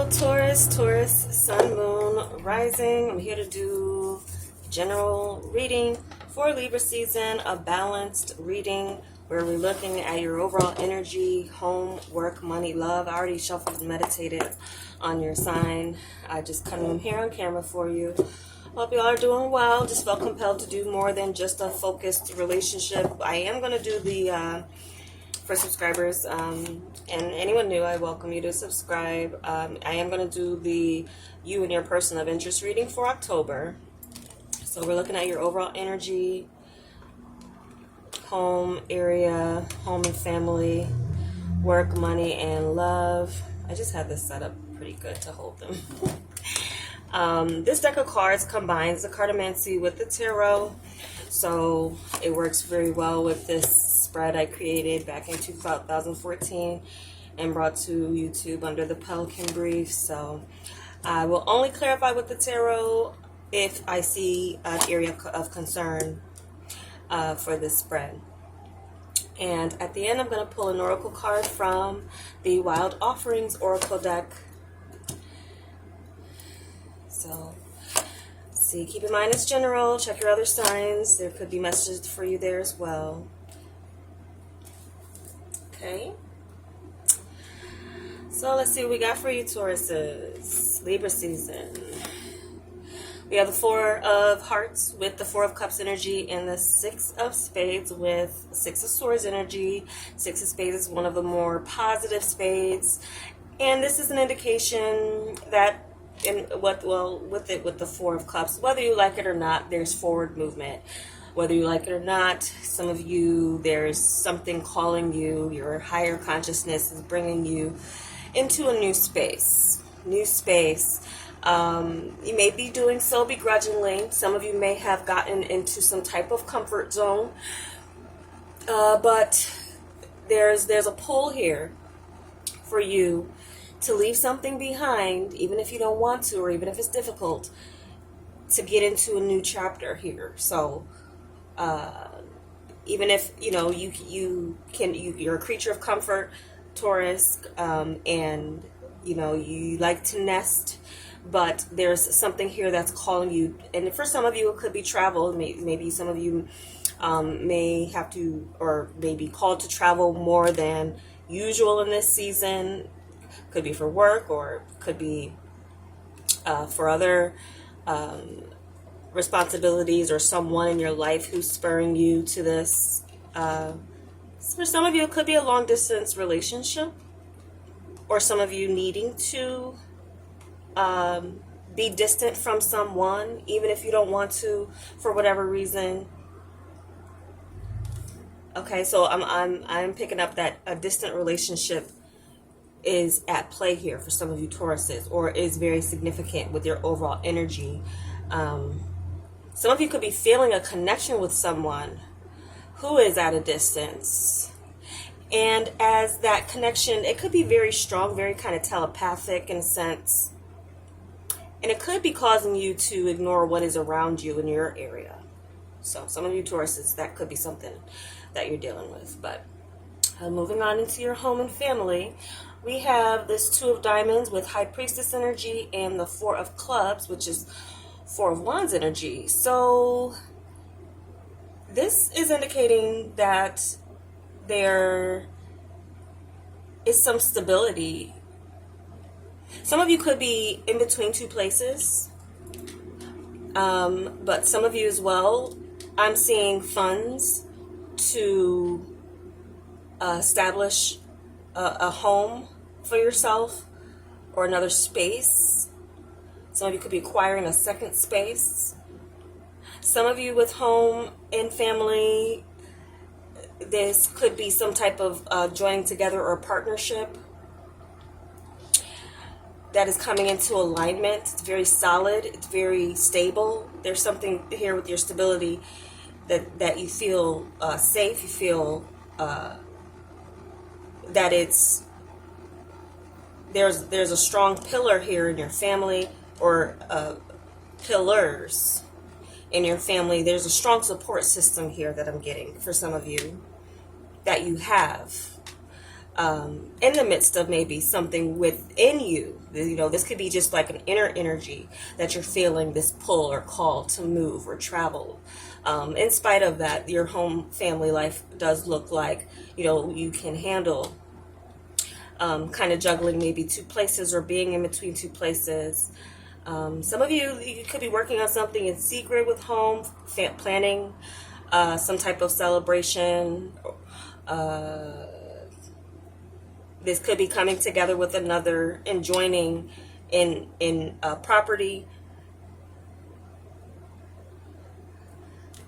Hello Taurus, Sun, Moon, Rising. I'm here to do general reading for Libra season, a balanced reading where we're looking at your overall energy, home, work, money, love. I already shuffled and meditated on your sign. I just cut them here on camera for you. Hope you all are doing well. Just felt compelled to do more than just a focused relationship. I am going to do the for subscribers and anyone new, I welcome you to subscribe. I am going to do the you and your person of interest reading for October. So we're looking at your overall energy, home area, home and family, work, money, and love. I just had this set up pretty good to hold them. This deck of cards combines the cartomancy with the tarot, so it works very well with this spread I created back in 2014 and brought to YouTube under the Pelican Brief. So I will only clarify with the tarot if I see an area of concern for this spread. And at the end, I'm going to pull an oracle card from the Wild Offerings Oracle deck. So, see, keep in mind it's general. Check your other signs. There could be messages for you there as well. Okay. So let's see what we got for you, Tauruses. Libra season. We have the Four of Hearts with the Four of Cups energy and the Six of Spades with Six of Swords energy. Six of Spades is one of the more positive spades. And this is an indication that with the Four of Cups, whether you like it or not, there's forward movement. Whether you like it or not, some of you, there's something calling you. Your higher consciousness is bringing you into a new space. You may be doing so begrudgingly. Some of you may have gotten into some type of comfort zone. But there's a pull here for you to leave something behind, even if you don't want to, or even if it's difficult, to get into a new chapter here. So even if you're a creature of comfort, Taurus, and you like to nest, but there's something here that's calling you. And for some of you, it could be travel. Maybe some of you may have to, or may be called to travel more than usual in this season. Could be for work, or could be for other responsibilities, or someone in your life who's spurring you to this. For some of you, it could be a long distance relationship, or some of you needing to be distant from someone, even if you don't want to, for whatever reason. Okay, so I'm picking up that a distant relationship is at play here for some of you Tauruses, or is very significant with your overall energy. Some of you could be feeling a connection with someone who is at a distance. And as that connection, it could be very strong, very kind of telepathic in a sense. And it could be causing you to ignore what is around you in your area. So some of you Tauruses, that could be something that you're dealing with. But moving on into your home and family, we have this Two of Diamonds with High Priestess energy and the Four of Clubs, which is Four of Wands energy. So this is indicating that there is some stability. Some of you could be in between two places, but some of you as well, I'm seeing funds to establish a home for yourself or another space. Some of you could be acquiring a second space. Some of you with home and family, this could be some type of joining together or partnership that is coming into alignment. It's very solid. It's very stable. There's something here with your stability that you feel safe. You feel that there's a strong pillar here in your family, or pillars in your family. There's a strong support system here that I'm getting for some of you that you have. in the midst of maybe something within you. You know, this could be just like an inner energy that you're feeling, this pull or call to move or travel. In spite of that, your home family life does look like, you know, you can handle kind of juggling maybe two places or being in between two places. Some of you could be working on something in secret with home, planning some type of celebration. This could be coming together with another and joining in property.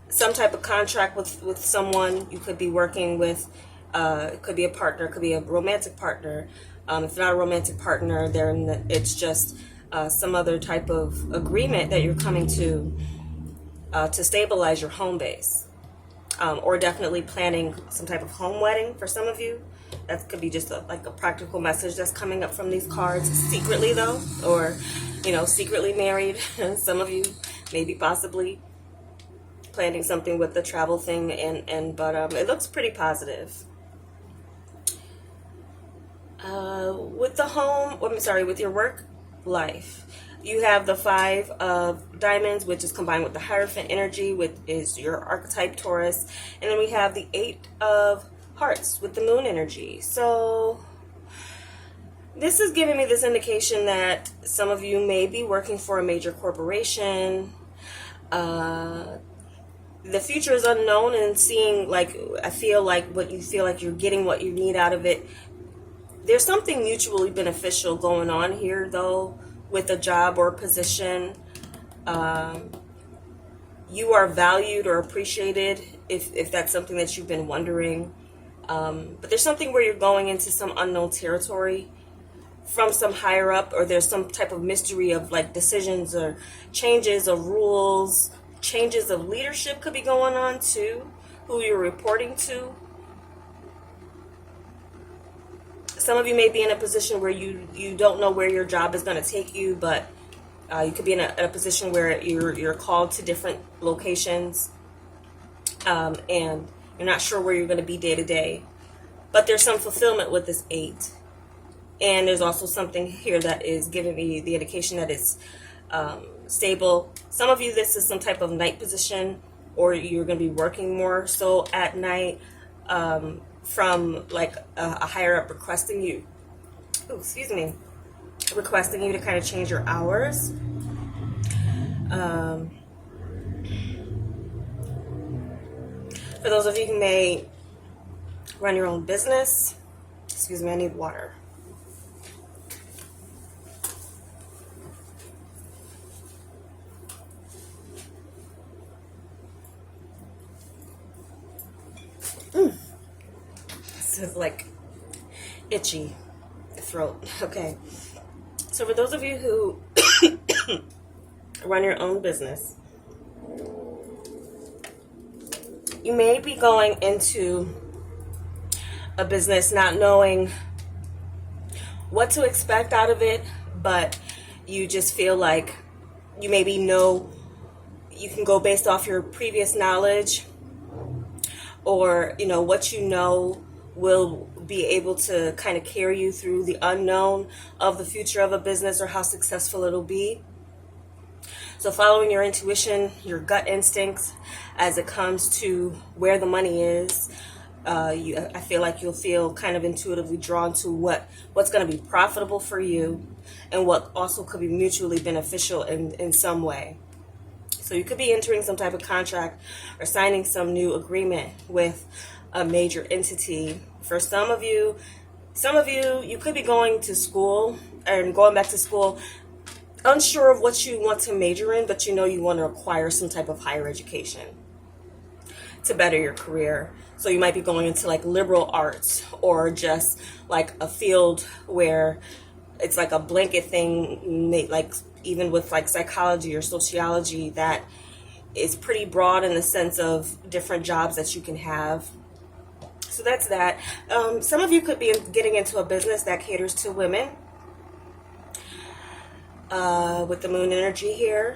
Some type of contract with someone. You could be working with, it could be a partner, it could be a romantic partner. If not a romantic partner, then it's just some other type of agreement that you're coming to stabilize your home base. Or definitely planning some type of home wedding for some of you. That could be just like a practical message that's coming up from these cards. Secretly though, or, you know, secretly married. Some of you maybe possibly planning something with the travel thing, but it looks pretty positive. With the home, with your work life, you have the 5 of diamonds, which is combined with the Hierophant energy, which is your archetype Taurus. And then we have the 8 of hearts with the moon energy. So this is giving me this indication that some of you may be working for a major corporation. The future is unknown, and seeing, like, I feel like what you feel like you're getting what you need out of it. There's something mutually beneficial going on here, though, with a job or a position. You are valued or appreciated if that's something that you've been wondering. But there's something where you're going into some unknown territory from some higher up, or there's some type of mystery of like decisions or changes of rules, changes of leadership could be going on too, who you're reporting to. Some of you may be in a position where you don't know where your job is going to take you, but you could be in a position where you're called to different locations, and you're not sure where you're going to be day to day. But there's some fulfillment with this 8. And there's also something here that is giving me the indication that it's stable. Some of you, this is some type of night position, or you're going to be working more so at night, from like a higher up requesting you, requesting you to kind of change your hours. For those of you who may run your own business, I need water. This is like itchy throat. Okay. So for those of you who run your own business, you may be going into a business not knowing what to expect out of it, but you just feel like you maybe know you can go based off your previous knowledge, or you know what you know will be able to kind of carry you through the unknown of the future of a business or how successful it'll be. So following your intuition, your gut instincts as it comes to where the money is, I feel like you'll feel kind of intuitively drawn to what's going to be profitable for you, and what also could be mutually beneficial in some way. So you could be entering some type of contract or signing some new agreement with a major entity. For some of you, you could be going to school and going back to school, unsure of what you want to major in, but you know you want to acquire some type of higher education to better your career. So you might be going into like liberal arts, or just like a field where it's like a blanket thing, like even with like psychology or sociology, that is pretty broad in the sense of different jobs that you can have. So that's that. Some of you could be getting into a business that caters to women, with the moon energy here.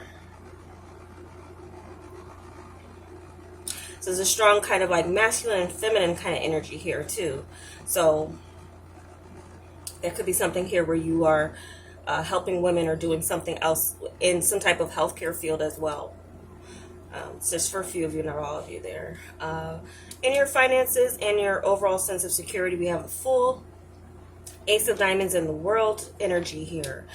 So there's a strong kind of like masculine and feminine kind of energy here too. So There could be something here where you are helping women or doing something else in some type of healthcare field as well. It's just for a few of you, not all of you there. In your finances and your overall sense of security, we have the full Ace of Diamonds and the World energy here.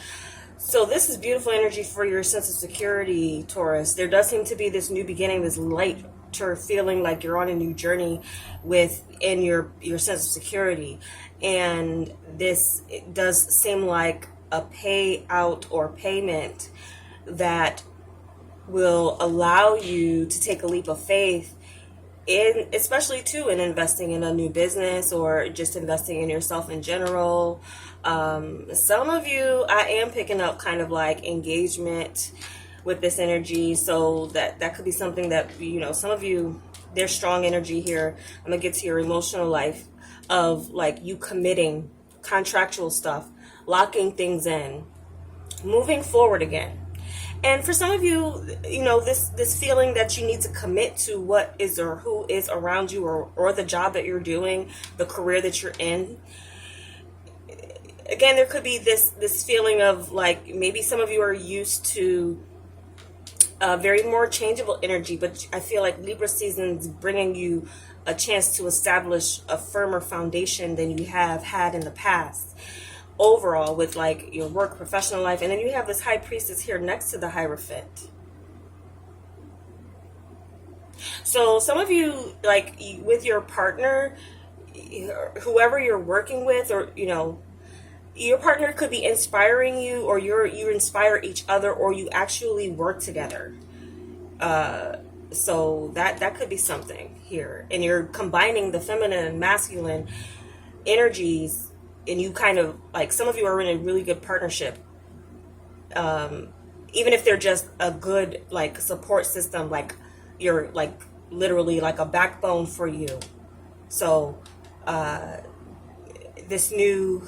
So this is beautiful energy for your sense of security, Taurus. There does seem to be this new beginning, this lighter feeling like you're on a new journey within your sense of security. And this it does seem like a payout or payment that will allow you to take a leap of faith in, especially too, in investing in a new business or just investing in yourself in general. Some of you, I am picking up kind of like engagement with this energy, so that could be something that, you know, some of you, there's strong energy here. I'm gonna get to your emotional life of like you committing contractual stuff, locking things in, moving forward again. And for some of you, you know, this feeling that you need to commit to what is or who is around you, or the job that you're doing, the career that you're in. Again, there could be this feeling of like maybe some of you are used to very more changeable energy, but I feel like Libra season's bringing you a chance to establish a firmer foundation than you have had in the past. Overall, with like your work, professional life, and then you have this High Priestess here next to the Hierophant. So some of you, like with your partner, whoever you're working with, or you know, your partner could be inspiring you, or you inspire each other, or you actually work together. So that could be something here, and you're combining the feminine and masculine energies. And you kind of like, some of you are in a really good partnership, even if they're just a good like support system, like you're like literally like a backbone for you. So this new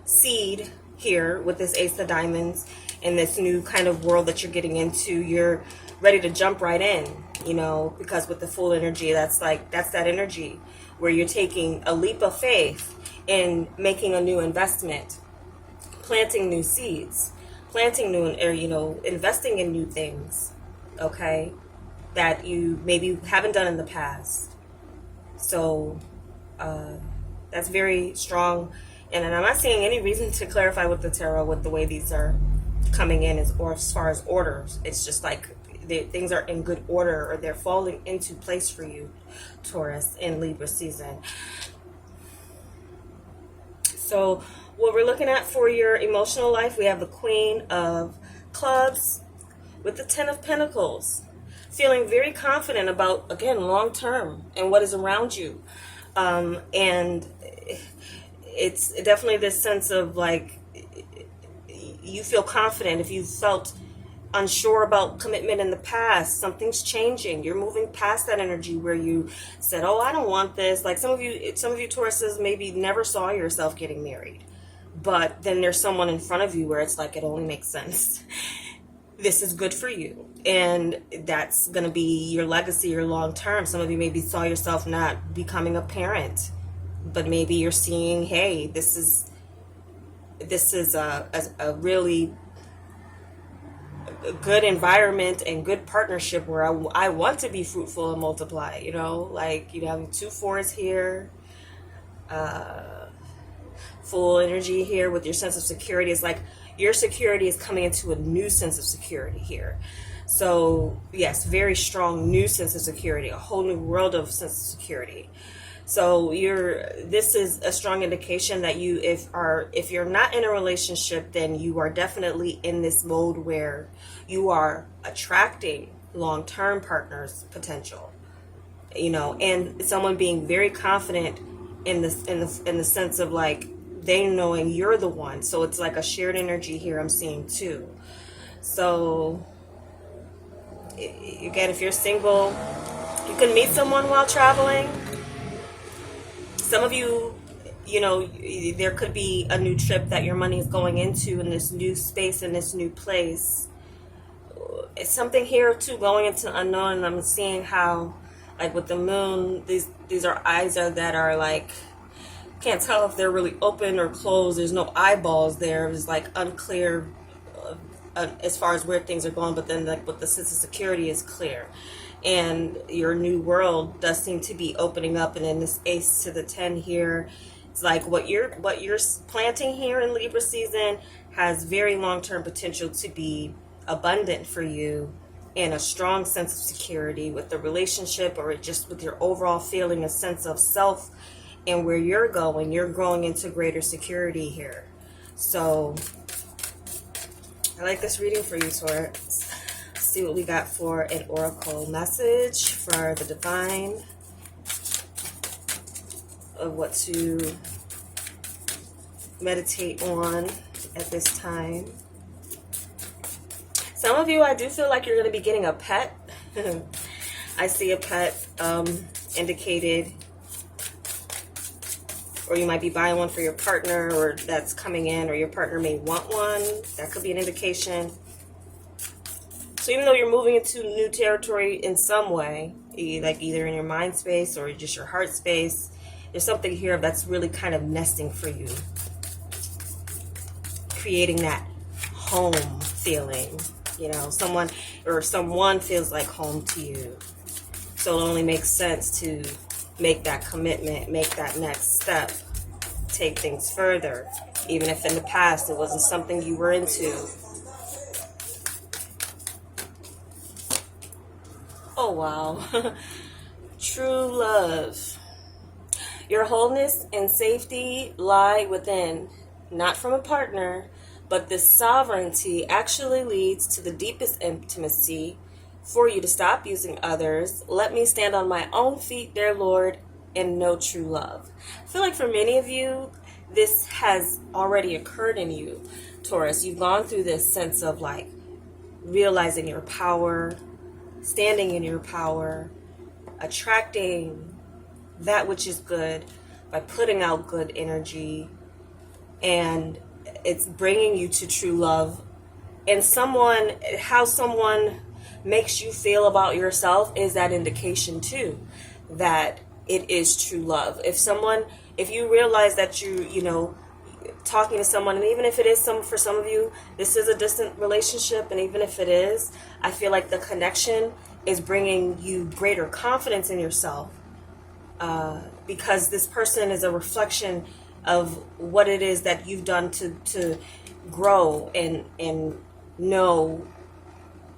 seed here with this Ace of Diamonds and this new kind of world that you're getting into, you're ready to jump right in, you know, because with the full energy, that's that energy where you're taking a leap of faith in making a new investment, planting new seeds, planting new, or, you know, investing in new things, okay, that you maybe haven't done in the past. So that's very strong. And I'm not seeing any reason to clarify with the tarot with the way these are coming in, or as far as orders. It's just like things are in good order, or they're falling into place for you, Taurus, in Libra season. So what we're looking at for your emotional life, we have the Queen of Clubs with the Ten of Pentacles. Feeling very confident about, again, long term and what is around you. And it's definitely this sense of like, you feel confident. If you felt unsure about commitment in the past, something's changing. You're moving past that energy where you said, oh, I don't want this. Like some of you Tauruses maybe never saw yourself getting married, but then there's someone in front of you where it's like, it only makes sense. This is good for you. And that's going to be your legacy, your long term. Some of you maybe saw yourself not becoming a parent, but maybe you're seeing, hey, this is a really good environment and good partnership where I want to be fruitful and multiply, you know, like you have 2 4s here, full energy here with your sense of security. It's like your security is coming into a new sense of security here. So yes, very strong new sense of security, a whole new world of sense of security. So this is a strong indication that if you're not in a relationship, then you are definitely in this mode where you are attracting long-term partners potential, you know, and someone being very confident in the sense of like they knowing you're the one. So it's like a shared energy here I'm seeing too. So again, if you're single, you can meet someone while traveling. Some of you, you know, there could be a new trip that your money is going into in this new space, in this new place. It's something here too, going into the unknown. And I'm seeing how, like with the moon, these are eyes that are like can't tell if they're really open or closed. There's no eyeballs there. It's like unclear as far as where things are going, but then like with the sense of security is clear. And your new world does seem to be opening up. And then this ace to the 10 here, it's like what you're planting here in Libra season has very long-term potential to be abundant for you, and a strong sense of security with the relationship, or just with your overall feeling, a sense of self and where you're growing into greater security here. So I like this reading for you, Taurus. Let's see what we got for an oracle message for the divine of what to meditate on at this time. Some of you, I do feel like you're going to be getting a pet. I see a pet indicated, or you might be buying one for your partner, or that's coming in, or your partner may want one. That could be an indication. So even though you're moving into new territory in some way, like either in your mind space or just your heart space, there's something here that's really kind of nesting for you, creating that home feeling. You know, someone feels like home to you. So it only makes sense to make that commitment, make that next step, take things further, even if in the past it wasn't something you were into. Oh, wow. True love. Your wholeness and safety lie within, not from a partner. But this sovereignty actually leads to the deepest intimacy for you to stop using others. Let me stand on my own feet, dear Lord, and know true love. I feel like for many of you, this has already occurred in you, Taurus. You've gone through this sense of like realizing your power, standing in your power, attracting that which is good by putting out good energy, and it's bringing you to true love. And how someone makes you feel about yourself is that indication too, that it is true love. If you realize that you know, talking to someone, and even if it is for some of you, this is a distant relationship, and even if it is, I feel like the connection is bringing you greater confidence in yourself, because this person is a reflection of what it is that you've done to grow and know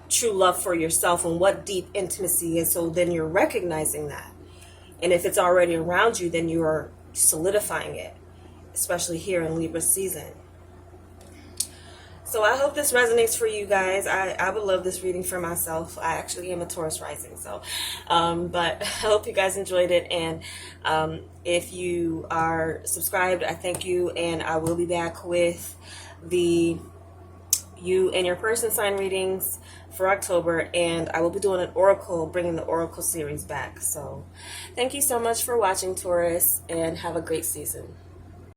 true love for yourself, and what deep intimacy is. So then you're recognizing that. And if it's already around you, then you are solidifying it, especially here in Libra season. So I hope this resonates for you guys. I would love this reading for myself. I actually am a Taurus rising, so but I hope you guys enjoyed it. And if you are subscribed, I thank you, and I will be back with the you and your person sign readings for October, and I will be doing bringing the Oracle series back. So thank you so much for watching, Taurus, and have a great season.